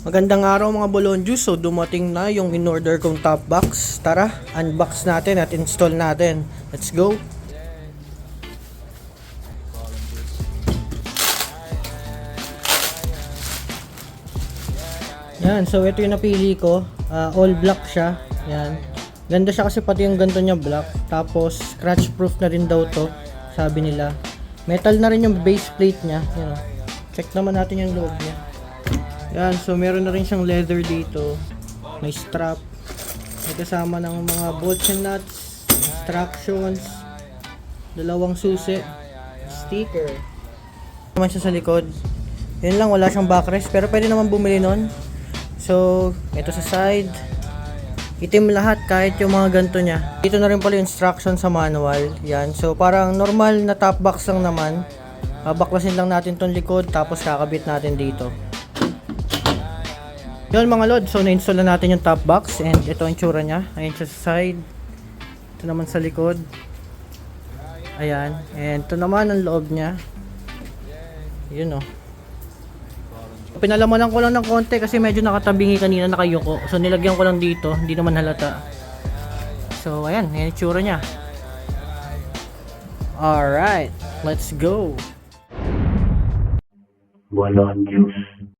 Magandang araw mga Bolonjus. So dumating na yung in-order kong top box. Tara, unbox natin at install natin. Let's go. Yan, so ito yung napili ko. All black siya. Yan. Ganda siya kasi pati yung ganto niya black. Tapos scratch proof na rin daw to, sabi nila. Metal na rin yung base plate niya. Yan, check naman natin yung loob niya. Yan, so meron na rin siyang leather dito. May strap. May kasama ng mga bolts and nuts, instructions, dalawang susi, sticker. Naman siya sa likod. Yun lang, wala siyang backrest pero pwede naman bumili nun. So, ito sa side. Itim lahat kahit yung mga ganto niya. Dito na rin pala yung instruction sa manual. Yan, so parang normal na top box lang naman. Baklasin lang natin tong likod tapos kakabit natin dito. Yun mga lod, so na-install na natin yung top box and ito ang tsura niya. Ayan siya sa side. Ito naman sa likod. Ayan, and ito naman ang loob niya. Yun o. Pinalamanan ko lang ng konti kasi medyo nakatabingi kanina, nakayuko. So nilagyan ko lang dito, hindi naman halata. So ayan, ayan yung tsura niya. Alright, let's go. Bolonjus.